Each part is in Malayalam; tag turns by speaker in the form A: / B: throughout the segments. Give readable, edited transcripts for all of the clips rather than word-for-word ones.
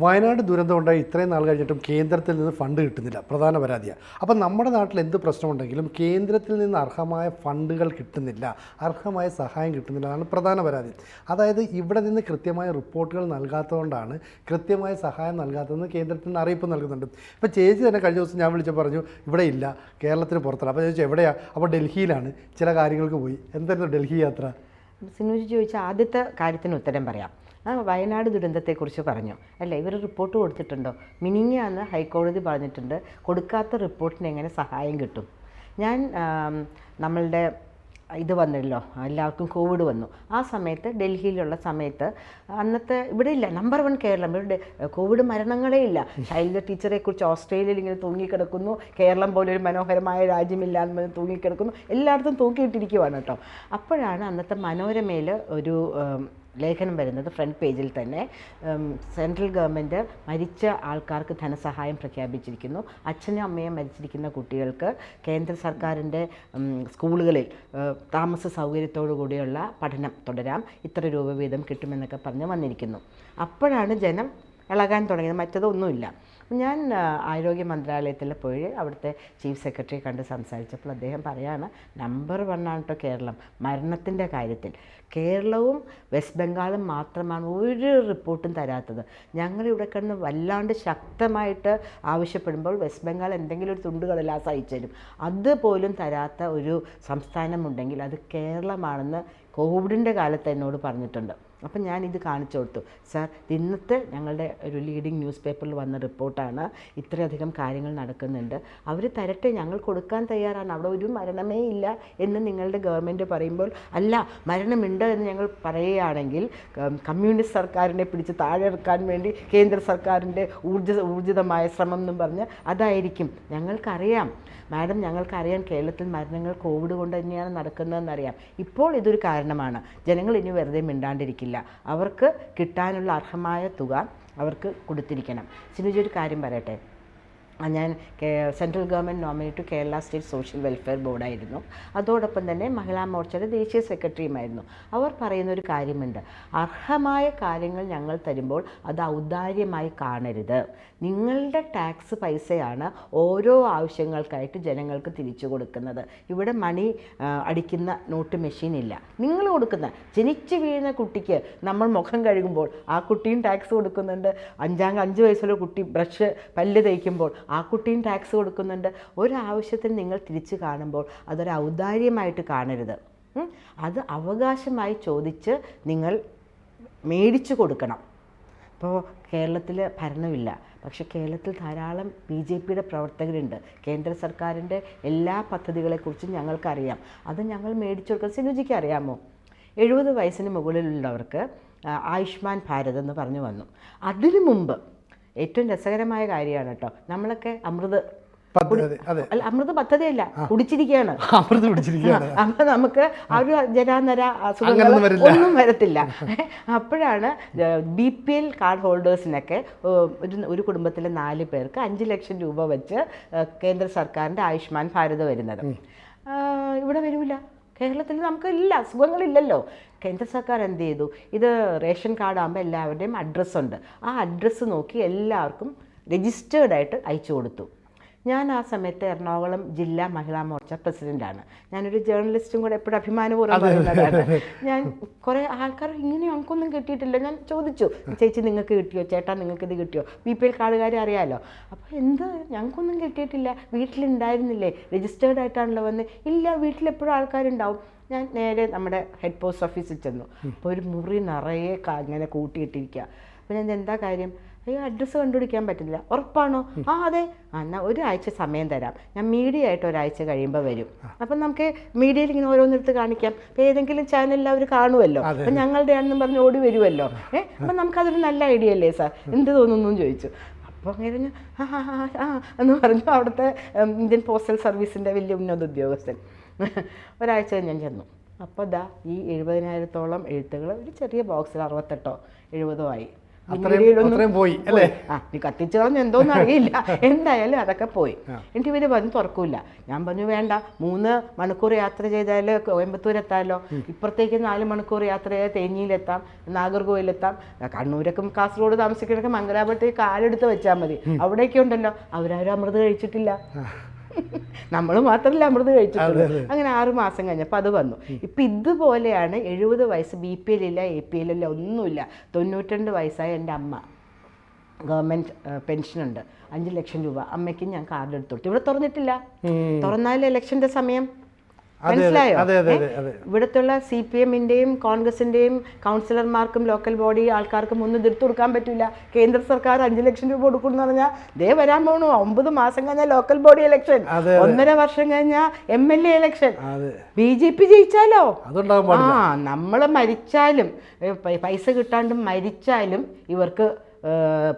A: വയനാട് ദുരന്തം ഉണ്ടായി ഇത്രയും നാൾ കഴിഞ്ഞിട്ടും കേന്ദ്രത്തിൽ നിന്ന് ഫണ്ട് കിട്ടുന്നില്ല, പ്രധാന പരാതിയാണ്. അപ്പം നമ്മുടെ നാട്ടിൽ എന്ത് പ്രശ്നമുണ്ടെങ്കിലും കേന്ദ്രത്തിൽ നിന്ന് അർഹമായ ഫണ്ടുകൾ കിട്ടുന്നില്ല, അർഹമായ സഹായം കിട്ടുന്നില്ല എന്നാണ് പ്രധാന പരാതി. അതായത് ഇവിടെ നിന്ന് കൃത്യമായ റിപ്പോർട്ടുകൾ നൽകാത്തതുകൊണ്ടാണ് കൃത്യമായ സഹായം നൽകാത്തതെന്ന് കേന്ദ്രത്തിൽ നിന്ന് അറിയിപ്പ് നൽകുന്നുണ്ട്. ഇപ്പോൾ ചേച്ചി തന്നെ കഴിഞ്ഞ ദിവസം ഞാൻ വിളിച്ച് പറഞ്ഞു ഇവിടെ ഇല്ല, കേരളത്തിന് പുറത്താണ്. അപ്പോൾ ചോദിച്ചു എവിടെയാണ്? അപ്പോൾ ഡൽഹിയിലാണ്, ചില കാര്യങ്ങൾക്ക് പോയി. എന്തായിരുന്നു ഡൽഹി യാത്ര?
B: സിനുജി ചോദിച്ച ആദ്യത്തെ കാര്യത്തിന് ഉത്തരം പറയാം. വയനാട് ദുരന്തത്തെക്കുറിച്ച് പറഞ്ഞു അല്ലേ, ഇവർ റിപ്പോർട്ട് കൊടുത്തിട്ടുണ്ടോ? മിനിഞ്ഞാന്ന് ഹൈക്കോടതി പറഞ്ഞിട്ടുണ്ട് കൊടുക്കാത്ത റിപ്പോർട്ടിന് എങ്ങനെ സഹായം കിട്ടും. ഞാൻ നമ്മളുടെ ഇത് വന്നല്ലോ, എല്ലാവർക്കും കോവിഡ് വന്നു. ആ സമയത്ത് ഡൽഹിയിലുള്ള സമയത്ത് അന്നത്തെ ഇവിടെ ഇല്ല, നമ്പർ 1 കേരളം, ഇവിടെ കോവിഡ് മരണങ്ങളേ ഇല്ല. ശൈലജ ടീച്ചറെക്കുറിച്ച് ഓസ്ട്രേലിയയിൽ ഇങ്ങനെ തൂങ്ങിക്കിടക്കുന്നു, കേരളം പോലെ ഒരു മനോഹരമായ രാജ്യമില്ല എന്ന് തൂങ്ങിക്കിടക്കുന്നു, എല്ലായിടത്തും തൂക്കിയിട്ടിരിക്കുവാണ് കേട്ടോ. അപ്പോഴാണ് അന്നത്തെ മനോരമയിൽ ഒരു ലേഖനം വരുന്നത്, ഫ്രണ്ട് പേജിൽ തന്നെ. സെൻട്രൽ ഗവൺമെൻറ് മരിച്ച ആൾക്കാർക്ക് ധനസഹായം പ്രഖ്യാപിച്ചിരിക്കുന്നു. അച്ഛനും അമ്മയും മരിച്ചിരിക്കുന്ന കുട്ടികൾക്ക് കേന്ദ്ര സർക്കാരിൻ്റെ സ്കൂളുകളിൽ താമസ സൗകര്യത്തോടു കൂടിയുള്ള പഠനം തുടരാം, ഇത്ര രൂപ വീതം കിട്ടുമെന്നൊക്കെ പറഞ്ഞ് വന്നിരിക്കുന്നു. അപ്പോഴാണ് ജനം ഇളകാൻ തുടങ്ങിയത്, മറ്റതൊന്നുമില്ല. ഞാൻ ആരോഗ്യ മന്ത്രാലയത്തിൽ പോയി അവിടുത്തെ ചീഫ് സെക്രട്ടറിയെ കണ്ട് സംസാരിച്ചപ്പോൾ അദ്ദേഹം പറയാണ്, നമ്പർ 1 ആണ് കേട്ടോ കേരളം മരണത്തിൻ്റെ കാര്യത്തിൽ. കേരളവും വെസ്റ്റ് ബംഗാളും മാത്രമാണ് ഒരു റിപ്പോർട്ടും തരാത്തത്. ഞങ്ങളിവിടെ കിടന്ന് വല്ലാണ്ട് ശക്തമായിട്ട് ആവശ്യപ്പെടുമ്പോൾ വെസ്റ്റ് ബംഗാൾ എന്തെങ്കിലും ഒരു തുണ്ടുകടലാസ് അയച്ചു തരും. അതുപോലും തരാത്ത ഒരു സംസ്ഥാനമുണ്ടെങ്കിൽ അത് കേരളമാണെന്ന് കോവിഡിൻ്റെ കാലത്ത് എന്നോട് പറഞ്ഞിട്ടുണ്ട്. അപ്പം ഞാനിത് കാണിച്ചു കൊടുത്തു. സാർ, ഇന്നത്തെ ഞങ്ങളുടെ ഒരു ലീഡിങ് ന്യൂസ് പേപ്പറിൽ വന്ന റിപ്പോർട്ടാണ്, ഇത്രയധികം കാര്യങ്ങൾ നടക്കുന്നുണ്ട്, അവർ തരട്ടെ, ഞങ്ങൾ കൊടുക്കാൻ തയ്യാറാണ്, അവിടെ ഒരു മരണമേ ഇല്ല എന്ന് നിങ്ങളുടെ ഗവൺമെൻറ് പറയുമ്പോൾ, അല്ല മരണമുണ്ട് എന്ന് ഞങ്ങൾ പറയുകയാണെങ്കിൽ കമ്മ്യൂണിസ്റ്റ് സർക്കാരിനെ പിടിച്ച് താഴെ ഇറക്കാൻ വേണ്ടി കേന്ദ്ര സർക്കാരിൻ്റെ ഊർജിതമായ ശ്രമം എന്നും പറഞ്ഞ് അതായിരിക്കും. ഞങ്ങൾക്കറിയാം മാഡം, ഞങ്ങൾക്കറിയാം കേരളത്തിൽ മരണങ്ങൾ കോവിഡ് കൊണ്ട് തന്നെയാണ് നടക്കുന്നതെന്നറിയാം. ഇപ്പോൾ ഇതൊരു കാരണമാണ്. ജനങ്ങൾ ഇനി വെറുതെ മിണ്ടാണ്ടിരിക്കില്ല, അവർക്ക് കിട്ടാനുള്ള അർഹമായ തുക അവർക്ക് കൊടുത്തിരിക്കണം. സിനുജി ഒരു കാര്യം പറയട്ടെ, ഞാൻ central government nominate to Kerala state social welfare ബോർഡായിരുന്നു. അതോടൊപ്പം തന്നെ മഹിളാ മോർച്ചയുടെ ദേശീയ സെക്രട്ടറിയുമായിരുന്നു. അവർ പറയുന്നൊരു കാര്യമുണ്ട്, അർഹമായ കാര്യങ്ങൾ ഞങ്ങൾ തരുമ്പോൾ അത് ഔദാര്യമായി കാണരുത്. നിങ്ങളുടെ ടാക്സ് പൈസയാണ് ഓരോ ആവശ്യങ്ങൾക്കായിട്ട് ജനങ്ങൾക്ക് തിരിച്ചു കൊടുക്കുന്നത്. ഇവിടെ മണി അടിക്കുന്ന നോട്ട് മെഷീൻ ഇല്ല. നിങ്ങൾ കൊടുക്കുന്ന ജനിച്ചു വീഴുന്ന കുട്ടിക്ക് നമ്മൾ മുഖം കഴുകുമ്പോൾ ആ കുട്ടിയും ടാക്സ് കൊടുക്കുന്നുണ്ട്. 5 വയസ്സുള്ള കുട്ടി ബ്രഷ് പല്ല് തേക്കുമ്പോൾ ആ കുട്ടിയും ടാക്സ് കൊടുക്കുന്നുണ്ട്. ഒരാവശ്യത്തിന് നിങ്ങൾ തിരിച്ചു കാണുമ്പോൾ അതൊരു ഔദാര്യമായിട്ട് കാണരുത്. അത് അവകാശമായി ചോദിച്ച് നിങ്ങൾ മേടിച്ചു കൊടുക്കണം. ഇപ്പോൾ കേരളത്തിൽ ഭരണമില്ല, പക്ഷേ കേരളത്തിൽ ധാരാളം BJPയുടെ പ്രവർത്തകരുണ്ട്. കേന്ദ്ര സർക്കാരിൻ്റെ എല്ലാ പദ്ധതികളെക്കുറിച്ചും ഞങ്ങൾക്കറിയാം. അത് ഞങ്ങൾ മേടിച്ചു കൊടുക്കുക. സിനുജിക്ക് അറിയാമോ, 70 വയസ്സിന് മുകളിലുള്ളവർക്ക് ആയുഷ്മാൻ ഭാരത് എന്ന് പറഞ്ഞു വന്നു. അതിനു മുമ്പ് ഏറ്റവും രസകരമായ കാര്യമാണ് കേട്ടോ, നമ്മളൊക്കെ അമൃത് പദ്ധതിയല്ല, കുടിച്ചിരിക്കുകയാണ്. അപ്പം നമുക്ക് ആ ഒരു ജരാനര അസുഖങ്ങൾ ഒന്നും വരത്തില്ല. അപ്പോഴാണ് BPL കാർഡ് ഹോൾഡേഴ്സിനൊക്കെ ഒരു കുടുംബത്തിലെ 4 പേർക്ക് 5 ലക്ഷം രൂപ വെച്ച് കേന്ദ്ര സർക്കാരിൻ്റെ ആയുഷ്മാൻ ഭാരത് വരുന്നത്. ഇവിടെ വരില്ല, കേരളത്തിൽ നമുക്ക് ഇല്ല, അസുഖങ്ങളില്ലല്ലോ. കേന്ദ്ര സർക്കാർ എന്ത് ചെയ്തു, ഇത് റേഷൻ കാർഡാകുമ്പോൾ എല്ലാവരുടെയും അഡ്രസ്സുണ്ട്, ആ അഡ്രസ്സ് നോക്കി എല്ലാവർക്കും രജിസ്റ്റേർഡായിട്ട് അയച്ചു കൊടുത്തു. ഞാൻ ആ സമയത്ത് എറണാകുളം ജില്ലാ മഹിളാ മോർച്ച പ്രസിഡൻ്റാണ്. ഞാനൊരു ജേർണലിസ്റ്റും കൂടെ എപ്പോഴും അഭിമാനപൂർവ്വം പറയുന്നതാണ്. ഞാൻ കുറേ ആൾക്കാർ ഇങ്ങനെ ഞങ്ങൾക്കൊന്നും കിട്ടിയിട്ടില്ല. ഞാൻ ചോദിച്ചു, ചേച്ചി നിങ്ങൾക്ക് കിട്ടിയോ, ചേട്ടാ നിങ്ങൾക്ക് ഇത് കിട്ടിയോ, BPL കാർഡുകാരെ അറിയാമല്ലോ. അപ്പോൾ എന്ത് ഞങ്ങൾക്കൊന്നും കിട്ടിയിട്ടില്ല, വീട്ടിലുണ്ടായിരുന്നില്ലേ, രജിസ്റ്റേർഡായിട്ടാണല്ലോ വന്ന്. ഇല്ല, വീട്ടിലെപ്പോഴും ആൾക്കാരുണ്ടാവും. ഞാൻ നേരെ നമ്മുടെ ഹെഡ് പോസ്റ്റ് ഓഫീസിൽ ചെന്നു. അപ്പോൾ ഒരു മുറി നിറയെ ഇങ്ങനെ കൂട്ടിയിട്ടിരിക്കുക. അപ്പോൾ ഞാൻ എന്താ കാര്യം, അഡ്രസ്സ് കണ്ടുപിടിക്കാൻ പറ്റില്ല, ഉറപ്പാണോ? അതെ. എന്നാൽ ഒരാഴ്ച സമയം തരാം, ഞാൻ മീഡിയ ആയിട്ട് ഒരാഴ്ച കഴിയുമ്പോൾ വരും. അപ്പം നമുക്ക് മീഡിയയിൽ ഇങ്ങനെ ഓരോന്നിടത്ത് കാണിക്കാം. അപ്പോൾ ഏതെങ്കിലും ചാനലിൽ അവർ കാണുമല്ലോ, അപ്പം ഞങ്ങളുടെ ആണെന്നും പറഞ്ഞ് ഓടി വരുമല്ലോ. അപ്പം നമുക്കതൊരു നല്ല ഐഡിയ അല്ലേ സാർ, എന്ത് തോന്നുന്നു ചോദിച്ചു. അപ്പോൾ അങ്ങനെ എന്ന് പറഞ്ഞു അവിടുത്തെ ഇന്ത്യൻ പോസ്റ്റൽ സർവീസിൻ്റെ വലിയ ഉന്നത ഉദ്യോഗസ്ഥൻ. ഒരാഴ്ച ഞാൻ ചെന്നു. അപ്പോൾ ഈ 70,000-ഓളം എഴുത്തുകൾ ഒരു ചെറിയ ബോക്സിൽ 68-70 ആയി.
A: അത്രയും പോയി അല്ലേ?
B: നീ കത്തിച്ചു കളഞ്ഞ എന്തോന്നും അറിയില്ല. എന്തായാലും അതൊക്കെ പോയി. എന്നിട്ട് ഇവര് പറഞ്ഞു തുറക്കൂല. ഞാൻ പറഞ്ഞു വേണ്ട, 3 മണിക്കൂർ യാത്ര ചെയ്താൽ കോയമ്പത്തൂർ എത്താമല്ലോ, ഇപ്പുറത്തേക്ക് 4 മണിക്കൂർ യാത്ര ചെയ്താൽ തേനിയിലെത്താം, നാഗർകോവിലെത്താം, കണ്ണൂരൊക്കെ കാസർഗോഡ് താമസിക്കുന്നതൊക്കെ മംഗലാപുരത്തേക്ക് കാലെടുത്ത് വെച്ചാൽ മതി. അവിടേക്ക് ഉണ്ടല്ലോ, അവരാരും അമൃത് കഴിച്ചിട്ടില്ല. നമ്മൾ മാത്രമല്ല അമൃത് കഴിച്ചിട്ടുള്ളൂ. അങ്ങനെ 6 മാസം കഴിഞ്ഞപ്പോൾ അത് വന്നു. ഇപ്പം ഇതുപോലെയാണ് 70 വയസ്സ്, BPL ഇല്ല, APL ഇല്ല, ഒന്നുമില്ല. 92 വയസ്സായ എൻ്റെ അമ്മ, ഗവൺമെൻറ് പെൻഷനുണ്ട്, 5 ലക്ഷം രൂപ. അമ്മയ്ക്ക് ഞാൻ കാർഡ് എടുത്തു. ഇവിടെ തുറന്നിട്ടില്ല. തുറന്നാലും ഇലക്ഷൻ്റെ സമയം, മനസ്സിലായോ? ഇവിടുത്തുള്ള CPM-ൻ്റെയും കോൺഗ്രസിൻ്റെയും കൗൺസിലർമാർക്കും ലോക്കൽ ബോഡി ആൾക്കാർക്കും ഒന്നും എടുത്തു കൊടുക്കാൻ പറ്റില്ല. കേന്ദ്ര സർക്കാർ 5 ലക്ഷം രൂപ കൊടുക്കുന്നു പറഞ്ഞാൽ ദേ വരാൻ പോണു. 9 മാസം കഴിഞ്ഞാൽ ലോക്കൽ ബോഡി ഇലക്ഷൻ, 1.5 വർഷം കഴിഞ്ഞാൽ MLA ഇലക്ഷൻ. BJP ജയിച്ചാലോ? നമ്മൾ മരിച്ചാലും, പൈസ കിട്ടാണ്ട് മരിച്ചാലും ഇവർക്ക്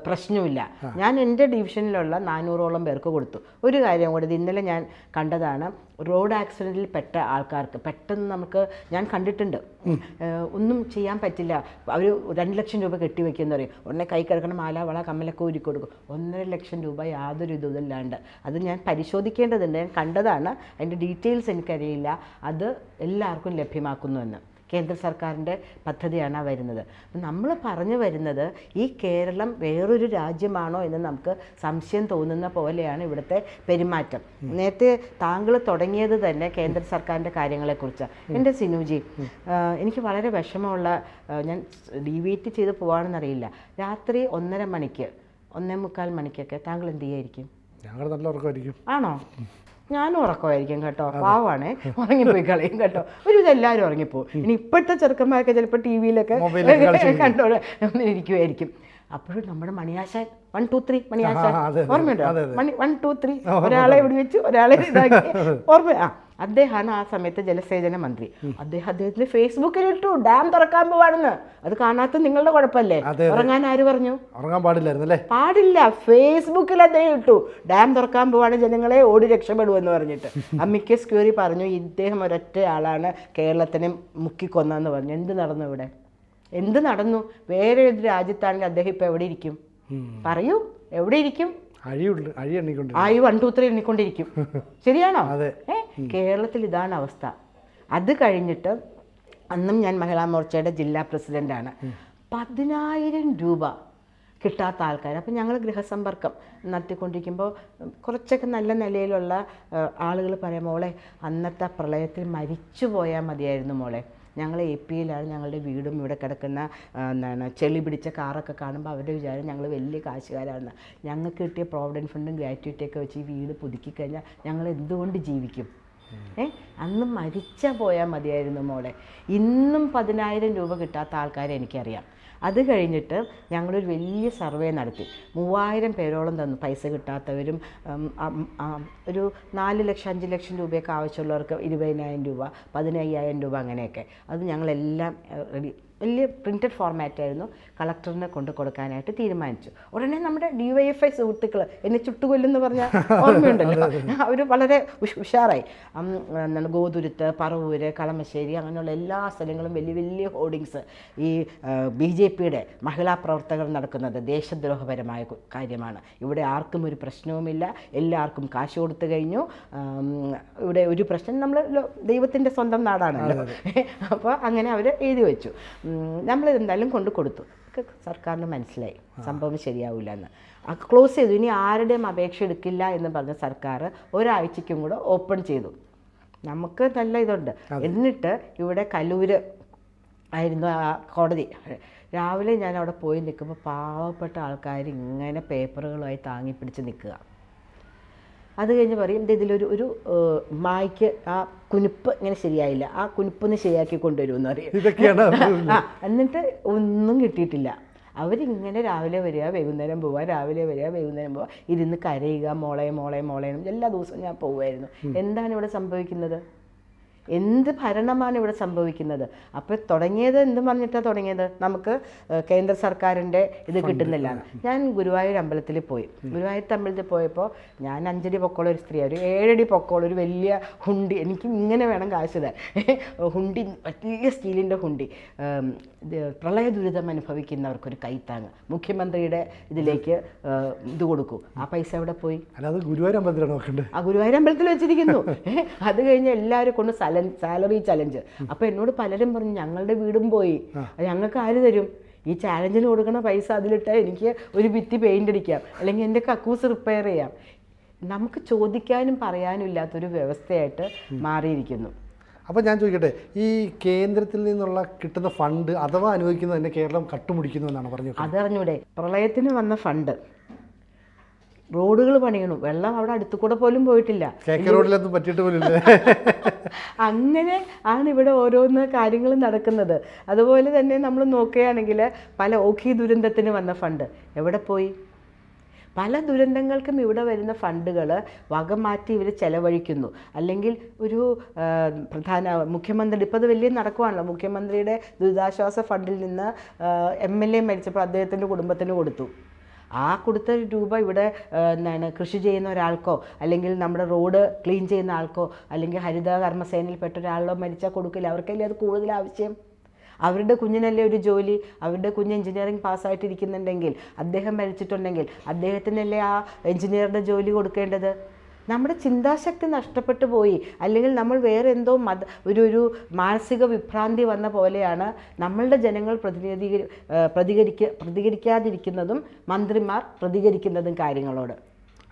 B: പ്രശ്നമില്ല. ഞാൻ എൻ്റെ ഡിവിഷനിലുള്ള 400ഓളം പേർക്ക് കൊടുത്തു. ഒരു കാര്യം കൂടി, ഇന്നലെ ഞാൻ കണ്ടതാണ്, റോഡ് ആക്സിഡൻറ്റിൽ പെട്ട ആൾക്കാർക്ക് പെട്ടെന്ന് നമുക്ക്, ഞാൻ കണ്ടിട്ടുണ്ട്, ഒന്നും ചെയ്യാൻ പറ്റില്ല. അവർ 2 ലക്ഷം രൂപ കെട്ടിവെക്കുമെന്ന് പറയും. ഉടനെ കൈ കിടക്കണം, മാല വള കമ്മലൊക്കെ ഊരി കൊടുക്കും. 1.5 ലക്ഷം രൂപ യാതൊരു ഇതുമില്ലാണ്ട്. അത് ഞാൻ പരിശോധിക്കേണ്ടതുണ്ട്. ഞാൻ കണ്ടതാണ്, അതിൻ്റെ ഡീറ്റെയിൽസ് എനിക്കറിയില്ല. അത് എല്ലാവർക്കും ലഭ്യമാക്കുന്നുവെന്ന്. കേന്ദ്ര സർക്കാരിൻ്റെ പദ്ധതിയാണ് വരുന്നത്. നമ്മൾ പറഞ്ഞു വരുന്നത്, ഈ കേരളം വേറൊരു രാജ്യമാണോ എന്ന് നമുക്ക് സംശയം തോന്നുന്ന പോലെയാണ് ഇവിടുത്തെ പെരുമാറ്റം. നേരത്തെ താങ്കൾ തുടങ്ങിയത് തന്നെ കേന്ദ്ര സർക്കാരിൻ്റെ കാര്യങ്ങളെക്കുറിച്ച്. എൻ്റെ സിനുജി, എനിക്ക് വളരെ വിഷമമുള്ള, ഞാൻ ഡീവിയേറ്റ് ചെയ്ത് പോകാണെന്നറിയില്ല, രാത്രി 1:30 മണിക്ക് 1:45 മണിക്കൊക്കെ താങ്കൾ എന്ത് ചെയ്യായിരിക്കും?
A: ഞങ്ങൾ നല്ല ഉറക്കമായിരിക്കും.
B: ആണോ? ഞാനും ഉറക്കമായിരിക്കും കേട്ടോ, പാവാണേ, ഉറങ്ങിപ്പോയി കളയും കേട്ടോ. ഒരുവിധം എല്ലാവരും ഉറങ്ങിപ്പോവും. ഇനി ഇപ്പോഴത്തെ ചെറുക്കന്മാരൊക്കെ ചിലപ്പോൾ TV കണ്ടോടെ ഇരിക്കുമായിരിക്കും. അപ്പോഴും നമ്മുടെ മണിയാശാൻ 1 2 3 മണിയാശാൻ ഓർമ്മയുണ്ടോ? 1 2 3 ഒരാളെ ഇവിടെ വെച്ചു, ഒരാളെ ഇതാക്കി, ഓർമ്മ. അദ്ദേഹമാണ് ആ സമയത്ത് ജലസേചന മന്ത്രി. അദ്ദേഹത്തിന്റെ ഫേസ്ബുക്കിലിട്ടു ഡാം തുറക്കാൻ പോവാണെന്ന്. അത് കാണാത്ത നിങ്ങളുടെ കുഴപ്പമല്ലേ? ഉറങ്ങാൻ ആര് പറഞ്ഞു?
A: ഉറങ്ങാൻ പാടില്ലായിരുന്നല്ലേ?
B: പാടില്ല. ഫേസ്ബുക്കിൽ അദ്ദേഹം ഇട്ടു ഡാം തുറക്കാൻ പോവാണ്, ജനങ്ങളെ ഓടി രക്ഷപ്പെടുമെന്ന് പറഞ്ഞിട്ട്. അമിക്കസ് ക്യൂറി പറഞ്ഞു ഇദ്ദേഹം ഒരൊറ്റ ആളാണ് കേരളത്തിനെ മുക്കിക്കൊന്നെന്ന് പറഞ്ഞു. എന്ത് നടന്നു ഇവിടെ? എന്ത് നടന്നു? വേറെ ഒരു രാജ്യത്താണെങ്കിൽ അദ്ദേഹം ഇപ്പം എവിടെ ഇരിക്കും? പറയൂ, എവിടെ ഇരിക്കും?
A: ആയി
B: 1 2 3 എണ്ണിക്കൊണ്ടിരിക്കും. ശരിയാണോ? കേരളത്തിൽ ഇതാണ് അവസ്ഥ. അത് കഴിഞ്ഞിട്ട് അന്നും ഞാൻ മഹിളാ മോർച്ചയുടെ ജില്ലാ പ്രസിഡൻ്റാണ്. 10,000 രൂപ കിട്ടാത്ത ആൾക്കാർ. അപ്പം ഞങ്ങൾ ഗൃഹസമ്പർക്കം നടത്തിക്കൊണ്ടിരിക്കുമ്പോൾ കുറച്ചൊക്കെ നല്ല നിലയിലുള്ള ആളുകൾ പറയാം, മോളെ അന്നത്തെ പ്രളയത്തിൽ മരിച്ചു പോയാൽ മതിയായിരുന്നു മോളെ. ഞങ്ങൾ APയിലാണ്, ഞങ്ങളുടെ വീടും ഇവിടെ കിടക്കുന്ന ചെളി പിടിച്ച കാറൊക്കെ കാണുമ്പോൾ അവരുടെ വിചാരം ഞങ്ങൾ വലിയ കാശുകാരാണെന്ന്. ഞങ്ങൾക്ക് കിട്ടിയ പ്രോവിഡൻറ്റ് ഫണ്ടും ഗ്രാറ്റുവിറ്റിയൊക്കെ വെച്ച് ഈ വീട് പുതുക്കി കഴിഞ്ഞാൽ ഞങ്ങൾ എന്തുകൊണ്ട് ജീവിക്കും? അന്ന് മരിച്ചാൽ പോയാൽ മതിയായിരുന്നു മോളെ. ഇന്നും 10,000 രൂപ കിട്ടാത്ത ആൾക്കാരെ എനിക്കറിയാം. അത് കഴിഞ്ഞിട്ട് ഞങ്ങളൊരു വലിയ സർവേ നടത്തി. 3000 പേരോളം തന്നു, പൈസ കിട്ടാത്തവരും. ഒരു 4 ലക്ഷം 5 ലക്ഷം രൂപയൊക്കെ ആവശ്യമുള്ളവർക്ക് 20,000 രൂപ, 15,000 രൂപ, അങ്ങനെയൊക്കെ. അത് ഞങ്ങളെല്ലാം റെഡി, വലിയ പ്രിൻറ്റഡ് ഫോർമാറ്റായിരുന്നു. കളക്ടറിനെ കൊണ്ട് കൊടുക്കാനായിട്ട് തീരുമാനിച്ചു. ഉടനെ നമ്മുടെ DYFI സുഹൃത്തുക്കൾ എന്നെ ചുട്ടുകൊല്ലെന്ന് പറഞ്ഞാൽ ഓർമ്മയുണ്ടല്ലോ, അവർ വളരെ ഉഷാറായി. ഗോതുരുത്ത്, പറവൂര്, കളമശ്ശേരി, അങ്ങനെയുള്ള എല്ലാ സ്ഥലങ്ങളും വലിയ വലിയ ഹോർഡിങ്സ്. ഈ BJPയുടെ മഹിളാ പ്രവർത്തകർ നടക്കുന്നത് ദേശദ്രോഹപരമായ കാര്യമാണ്, ഇവിടെ ആർക്കും ഒരു പ്രശ്നവുമില്ല, എല്ലാവർക്കും കാശ് കൊടുത്തു കഴിഞ്ഞു, ഇവിടെ ഒരു പ്രശ്നം, നമ്മൾ ദൈവത്തിൻ്റെ സ്വന്തം നാടാണല്ലോ. അപ്പോൾ അങ്ങനെ അവർ എഴുതി വെച്ചു. നമ്മളിതെന്തായാലും കൊണ്ട് കൊടുത്തു. സർക്കാരിന് മനസ്സിലായി സംഭവം ശരിയാവില്ല എന്ന്. ക്ലോസ് ചെയ്തു. ഇനി ആരുടെയും അപേക്ഷ എടുക്കില്ല എന്ന് പറഞ്ഞ സർക്കാർ ഒരാഴ്ചയ്ക്കും കൂടെ ഓപ്പൺ ചെയ്തു. നമുക്ക് നല്ല ഇതുണ്ട്. എന്നിട്ട് ഇവിടെ കലൂര് ആയിരുന്നു ആ കോടതി. രാവിലെ ഞാൻ അവിടെ പോയി നിൽക്കുമ്പോൾ പാവപ്പെട്ട ആൾക്കാർ ഇങ്ങനെ പേപ്പറുകളുമായി താങ്ങിപ്പിടിച്ച് നിൽക്കുക. അത് കഴിഞ്ഞ് പറയും ഇതിലൊരു മായ്ക്ക് ആ കുനിപ്പ് ഇങ്ങനെ ശരിയായില്ല, ആ കുനിപ്പൊന്ന് ശരിയാക്കി കൊണ്ടുവരുമെന്ന് പറയും. എന്നിട്ട് ഒന്നും കിട്ടിയിട്ടില്ല. അവരിങ്ങനെ രാവിലെ വരിക, വൈകുന്നേരം പോവുക, രാവിലെ വരിക, വൈകുന്നേരം പോവുക, ഇരുന്ന് കരയുക, മോളെ മോളെ മോളെ. എല്ലാ ദിവസവും ഞാൻ പോവുമായിരുന്നു. എന്താണ് ഇവിടെ സംഭവിക്കുന്നത്? എന്ത് ഭരണമാണ് ഇവിടെ സംഭവിക്കുന്നത്? അപ്പോൾ തുടങ്ങിയത് എന്ത് പറഞ്ഞിട്ടാണ് തുടങ്ങിയത്? നമുക്ക് കേന്ദ്ര സർക്കാരിൻ്റെ ഇത് കിട്ടുന്നില്ല. ഞാൻ ഗുരുവായൂർ അമ്പലത്തിൽ പോയി. ഗുരുവായൂർ അമ്പലത്തിൽ പോയപ്പോൾ ഞാൻ 5 അടി പൊക്കമുള്ള ഒരു സ്ത്രീ, ഒരു 7 അടി പൊക്കമുള്ള ഒരു വലിയ ഹുണ്ടി, എനിക്ക് ഇങ്ങനെ വേണം കാശ് തരാൻ, ഹുണ്ടി, വലിയ സ്റ്റീലിൻ്റെ ഹുണ്ടി, പ്രളയ ദുരിതം അനുഭവിക്കുന്നവർക്കൊരു കൈത്താങ്ങ്, മുഖ്യമന്ത്രിയുടെ ഇതിലേക്ക് ഇത് കൊടുക്കൂ. ആ പൈസ എവിടെ പോയി?
A: അല്ലാതെ ഗുരുവായൂർ അമ്പലത്തിലാണ് നോക്കേണ്ടത്.
B: ആ ഗുരുവായൂർ അമ്പലത്തിൽ വെച്ചിരിക്കുന്നു. അത് കഴിഞ്ഞ് എല്ലാവരും കൊണ്ട് സാലറി ചലഞ്ച്. അപ്പോൾ എന്നോട് പലരും പറഞ്ഞു ഞങ്ങളുടെ വീടും പോയി, ഞങ്ങൾക്ക് ആര് തരും? ഈ ചാലഞ്ചിന് കൊടുക്കുന്ന പൈസ അതിലിട്ടാൽ എനിക്ക് ഒരു ഭിത്തി പെയിൻ്റ് അടിക്കാം, അല്ലെങ്കിൽ എൻ്റെ കക്കൂസ് റിപ്പയർ ചെയ്യാം. നമുക്ക് ചോദിക്കാനും പറയാനും ഇല്ലാത്തൊരു വ്യവസ്ഥയായിട്ട് മാറിയിരിക്കുന്നു.
A: അപ്പോൾ ഞാൻ ചോദിക്കട്ടെ, ഈ കേന്ദ്രത്തിൽ നിന്നുള്ള കിട്ടുന്ന ഫണ്ട് അഥവാ അനുവദിക്കുന്നത് തന്നെ കേരളം കട്ടുമുടിക്കുന്നു എന്നാണ് പറഞ്ഞത്.
B: അതറിഞ്ഞൂടെ? പ്രളയത്തിന് വന്ന ഫണ്ട് റോഡുകൾ പണിയണു, വെള്ളം അവിടെ അടുത്തു കൂടെ പോലും പോയിട്ടില്ല,
A: റോഡിലൊന്നും പറ്റിയിട്ട് പോലും ഇല്ല.
B: അങ്ങനെ ആണ് ഇവിടെ ഓരോന്ന് കാര്യങ്ങൾ നടക്കുന്നത്. അതുപോലെ തന്നെ നമ്മൾ നോക്കുകയാണെങ്കിൽ പല ഓഖി ദുരന്തത്തിന് വന്ന ഫണ്ട് എവിടെ പോയി? പല ദുരന്തങ്ങൾക്കും ഇവിടെ വരുന്ന ഫണ്ടുകൾ വകമാറ്റി ഇവർ ചെലവഴിക്കുന്നു. അല്ലെങ്കിൽ ഒരു പ്രധാന മുഖ്യമന്ത്രി, ഇപ്പോൾ അത് വലിയ നടക്കുവാണല്ലോ, മുഖ്യമന്ത്രിയുടെ ദുരിതാശ്വാസ ഫണ്ടിൽ നിന്ന് MLA മരിച്ചപ്പോൾ അദ്ദേഹത്തിൻ്റെ കുടുംബത്തിന് കൊടുത്തു. ആ കൊടുത്ത രൂപ ഇവിടെ എന്താണ് കൃഷി ചെയ്യുന്ന ഒരാൾക്കോ, അല്ലെങ്കിൽ നമ്മുടെ റോഡ് ക്ലീൻ ചെയ്യുന്ന ആൾക്കോ, അല്ലെങ്കിൽ ഹരിത കർമ്മസേനയിൽപ്പെട്ട ഒരാളോ മരിച്ചാൽ കൊടുക്കില്ല. അവർക്കല്ലേ അത് കൂടുതൽ ആവശ്യം. അവരുടെ കുഞ്ഞിനല്ലേ ഒരു ജോലി, അവരുടെ കുഞ്ഞ് എഞ്ചിനീയറിംഗ് പാസ്സായിട്ടിരിക്കുന്നുണ്ടെങ്കിൽ, അദ്ദേഹം മരിച്ചിട്ടുണ്ടെങ്കിൽ അദ്ദേഹത്തിനല്ലേ ആ എഞ്ചിനീയറുടെ ജോലി കൊടുക്കേണ്ടത്? നമ്മുടെ ചിന്താശക്തി നഷ്ടപ്പെട്ടു പോയി. അല്ലെങ്കിൽ നമ്മൾ വേറെ എന്തോ ഒരു മാനസിക വിഭ്രാന്തി വന്ന പോലെയാണ് നമ്മളുടെ ജനങ്ങൾ പ്രതികരിക്കാതിരിക്കുന്നതും മന്ത്രിമാർ പ്രതികരിക്കുന്നതും കാര്യങ്ങളോട്.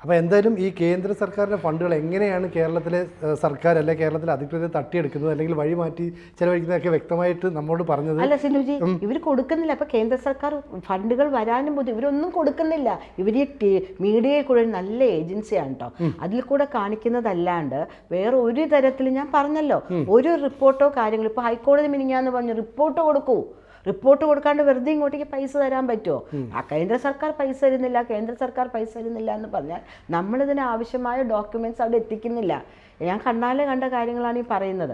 A: അപ്പോൾ എന്തായാലും ഈ കേന്ദ്ര സർക്കാരിൻ്റെ ഫണ്ടുകൾ എങ്ങനെയാണ് കേരളത്തിലെ സർക്കാർ അല്ലെങ്കിൽ കേരളത്തിലെ അധികൃതർ തട്ടിയെടുക്കുന്നത് അല്ലെങ്കിൽ വഴി മാറ്റി ചെലവഴിക്കുന്നതൊക്കെ വ്യക്തമായിട്ട് നമ്മോട് പറഞ്ഞത്.
B: അല്ല സിനുജി, ഇവർ കൊടുക്കുന്നില്ല. അപ്പോൾ കേന്ദ്ര സർക്കാർ ഫണ്ടുകൾ വരാനും ഇവരൊന്നും കൊടുക്കുന്നില്ല. ഇവർ ഈ മീഡിയയിൽ കൂടെ നല്ല ഏജൻസിയാണ് കേട്ടോ, അതിൽ കൂടെ കാണിക്കുന്നതല്ലാണ്ട് വേറെ ഒരു തരത്തിൽ, ഞാൻ പറഞ്ഞല്ലോ, ഒരു റിപ്പോർട്ടോ കാര്യങ്ങളോ, ഇപ്പോൾ ഹൈക്കോടതി മിനിങ്ങാന്ന് പറഞ്ഞു റിപ്പോർട്ട് കൊടുക്കൂ, റിപ്പോർട്ട് കൊടുക്കാണ്ട് വെറുതെ ഇങ്ങോട്ടേക്ക് പൈസ തരാൻ പറ്റുമോ? ആ കേന്ദ്ര സർക്കാർ പൈസ തരുന്നില്ല എന്ന് പറഞ്ഞാൽ നമ്മളിതിന് ആവശ്യമായ ഡോക്യുമെൻറ്റ്സ് അവിടെ എത്തിക്കുന്നില്ല. ഞാൻ കണ്ണാലെ കണ്ട കാര്യങ്ങളാണ് ഈ പറയുന്നത്.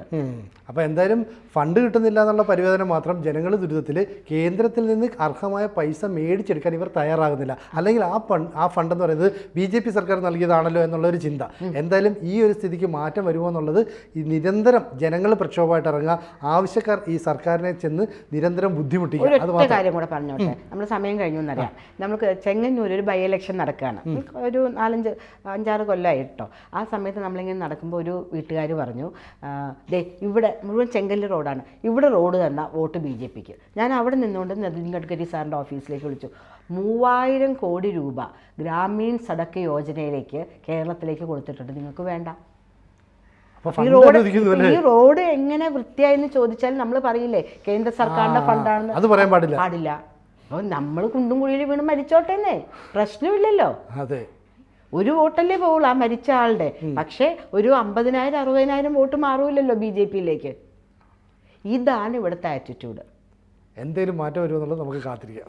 A: അപ്പോൾ എന്തായാലും ഫണ്ട് കിട്ടുന്നില്ല എന്നുള്ള പരിവേദന മാത്രം ജനങ്ങൾ ദുരിതത്തിൽ കേന്ദ്രത്തിൽ നിന്ന് അർഹമായ പൈസ മേടിച്ചെടുക്കാൻ ഇവർ തയ്യാറാകുന്നില്ല. അല്ലെങ്കിൽ ആ ഫണ്ട് എന്ന് പറയുന്നത് BJP സർക്കാർ നൽകിയതാണല്ലോ എന്നുള്ളൊരു ചിന്ത. എന്തായാലും ഈ ഒരു സ്ഥിതിക്ക് മാറ്റം വരുമോ എന്നുള്ളത് ഈ നിരന്തരം ജനങ്ങൾ പ്രക്ഷോഭമായിട്ട് ഇറങ്ങുക, ആവശ്യക്കാർ ഈ സർക്കാരിനെ ചെന്ന് നിരന്തരം ബുദ്ധിമുട്ടിക്കുക.
B: ഒരു കാര്യം കൂടെ പറഞ്ഞോട്ടെ, നമ്മൾ സമയം കഴിഞ്ഞു എന്നറിയാം. നമുക്ക് ചെങ്ങന്നൂർ ഒരു ബൈ ഇലക്ഷൻ നടക്കുകയാണ്, ഒരു 4-5-6 കൊല്ലമായി കേട്ടോ. ആ സമയത്ത് നമ്മളിങ്ങനെ നടക്കുമ്പോൾ ഒരു വീട്ടുകാർ പറഞ്ഞു, ഇവിടെ മുഴുവൻ ചെങ്കല്ല് റോഡാണ്, ഇവിടെ റോഡ് തന്ന വോട്ട് BJPക്ക്. ഞാൻ അവിടെ നിന്നുകൊണ്ട് നിതിൻ ഗഡ്കരി സാറിൻ്റെ ഓഫീസിലേക്ക് വിളിച്ചു. 3000 കോടി രൂപ ഗ്രാമീൺ സഡക്ക് യോജനയിലേക്ക് കേരളത്തിലേക്ക് കൊടുത്തിട്ടുണ്ട്, നിങ്ങൾക്ക് വേണ്ട? ഈ റോഡ് എങ്ങനെ വൃത്തിയായെന്ന് ചോദിച്ചാൽ നമ്മൾ പറയില്ലേ കേന്ദ്ര സർക്കാരിൻ്റെ ഫണ്ടാണെന്ന്?
A: അത് പറയാൻ പാടില്ല.
B: അപ്പോൾ നമ്മൾ കുണ്ടും കുഴിയിൽ വീണ് മരിച്ചോട്ടേന്നേ, പ്രശ്നമില്ലല്ലോ.
A: അതെ,
B: ഒരു വോട്ടല്ലേ പോവുള്ളൂ ആ മരിച്ച ആളുടെ. പക്ഷേ ഒരു 50,000-60,000 വോട്ട് മാറൂലല്ലോ BJPയിലേക്ക്. ഇതാണ് ഇവിടുത്തെ ആറ്റിറ്റ്യൂഡ്.
A: എന്തെങ്കിലും മാറ്റം വരുമെന്നുള്ളത് നമുക്ക് കാത്തിരിക്കാം.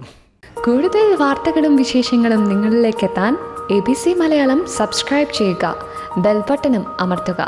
C: കൂടുതൽ വാർത്തകളും വിശേഷങ്ങളും നിങ്ങളിലേക്ക് എത്താൻ ABC മലയാളം സബ്സ്ക്രൈബ് ചെയ്യുക, ബെൽ ബട്ടണും അമർത്തുക.